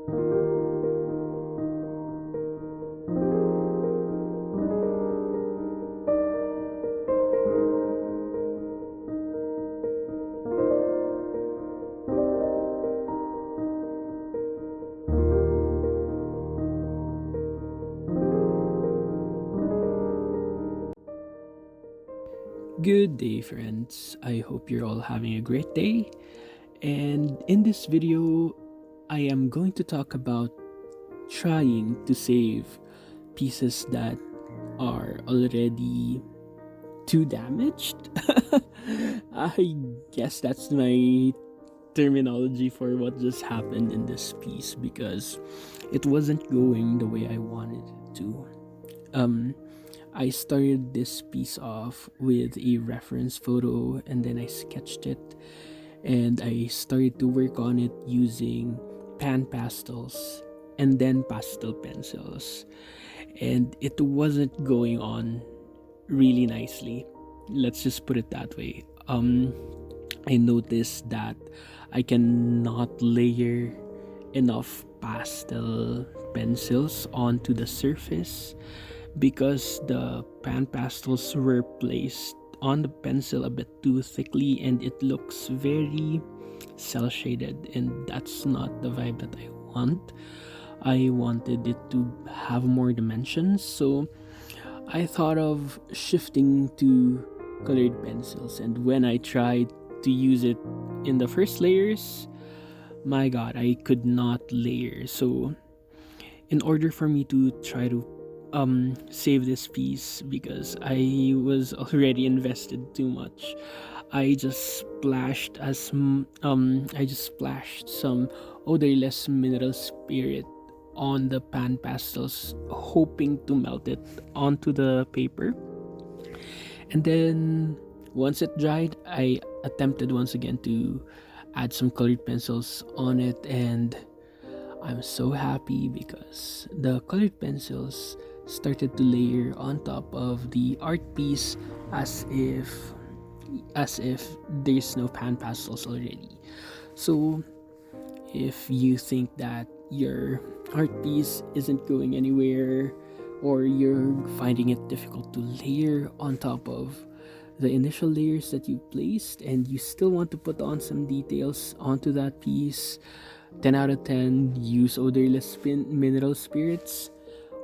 Good day, friends. I hope you're all having a great day. And in this video, I am going to talk about trying to save pieces that are already too damaged. I guess that's my terminology for what just happened in this piece because it wasn't going the way I wanted it to. I started this piece off with a reference photo and then I sketched it and I started to work on it using pan pastels and then pastel pencils, and it wasn't going on really nicely. Let's just put it that way. I noticed that I cannot layer enough pastel pencils onto the surface because the pan pastels were placed on the pencil a bit too thickly and it looks very cel shaded, and that's not the vibe that I want. I wanted it to have more dimensions, so I thought of shifting to colored pencils, and when I tried to use it in the first layers, my god, I could not layer. So in order for me to try to save this piece, because I was already invested too much, I just splashed some odorless mineral spirit on the pan pastels, hoping to melt it onto the paper. And then once it dried, I attempted once again to add some colored pencils on it, and I'm so happy because the colored pencils started to layer on top of the art piece as if there's no pan pastels already. So if you think that your art piece isn't going anywhere, or you're finding it difficult to layer on top of the initial layers that you placed and you still want to put on some details onto that piece, 10 out of 10, use odorless mineral spirits,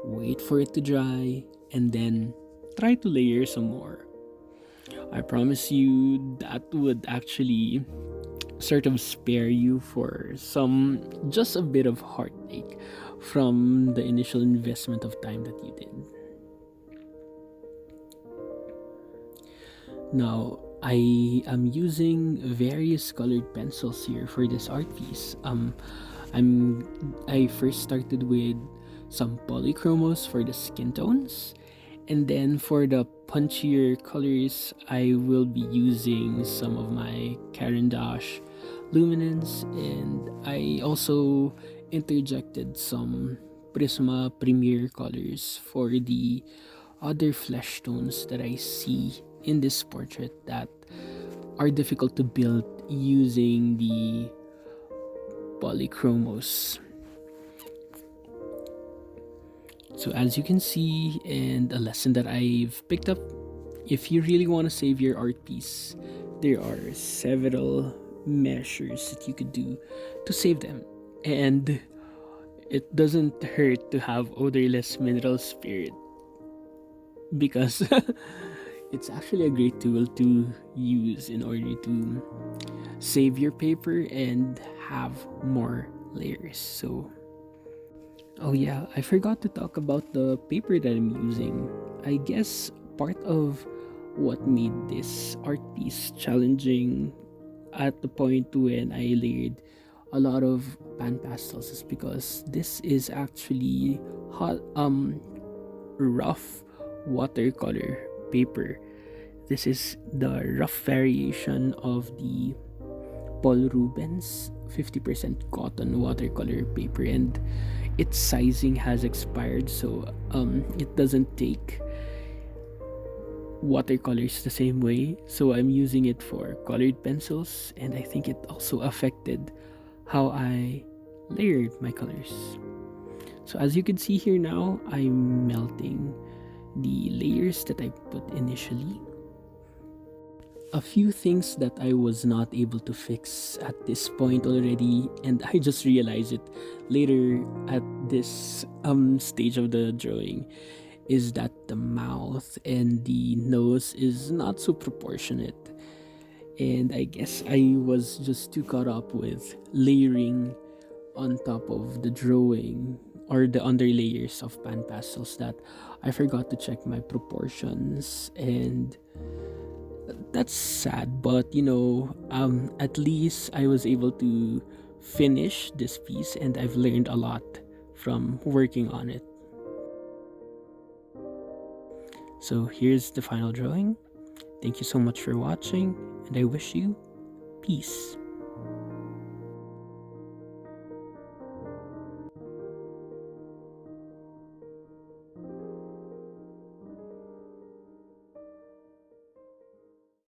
wait for it to dry, and then try to layer some more. I promise you that would actually sort of spare you for just a bit of heartache from the initial investment of time that you did. Now, I am using various colored pencils here for this art piece. I first started with some polychromos for the skin tones, and then for the punchier colors, I will be using some of my Caran d'Ache luminance, and I also interjected some Prisma Premier colors for the other flesh tones that I see in this portrait that are difficult to build using the polychromos. So as you can see, and a lesson that I've picked up, if you really want to save your art piece, there are several measures that you could do to save them, and it doesn't hurt to have odorless mineral spirit because it's actually a great tool to use in order to save your paper and have more layers. So, oh yeah, I forgot to talk about the paper that I'm using. I guess part of what made this art piece challenging at the point when I layered a lot of pan pastels is because this is actually rough watercolor paper. This is the rough variation of the Paul Rubens 50% cotton watercolor paper, and its sizing has expired, so it doesn't take watercolors the same way. So I'm using it for colored pencils, and I think it also affected how I layered my colors. So as you can see here now, I'm melting the layers that I put initially. A few things that I was not able to fix at this point already, and I just realized it later at this stage of the drawing, is that the mouth and the nose is not so proportionate. And I guess I was just too caught up with layering on top of the drawing or the under layers of pan pastels that I forgot to check my proportions, and that's sad. But at least I was able to finish this piece, and I've learned a lot from working on it. So here's the final drawing. Thank you so much for watching, and I wish you peace.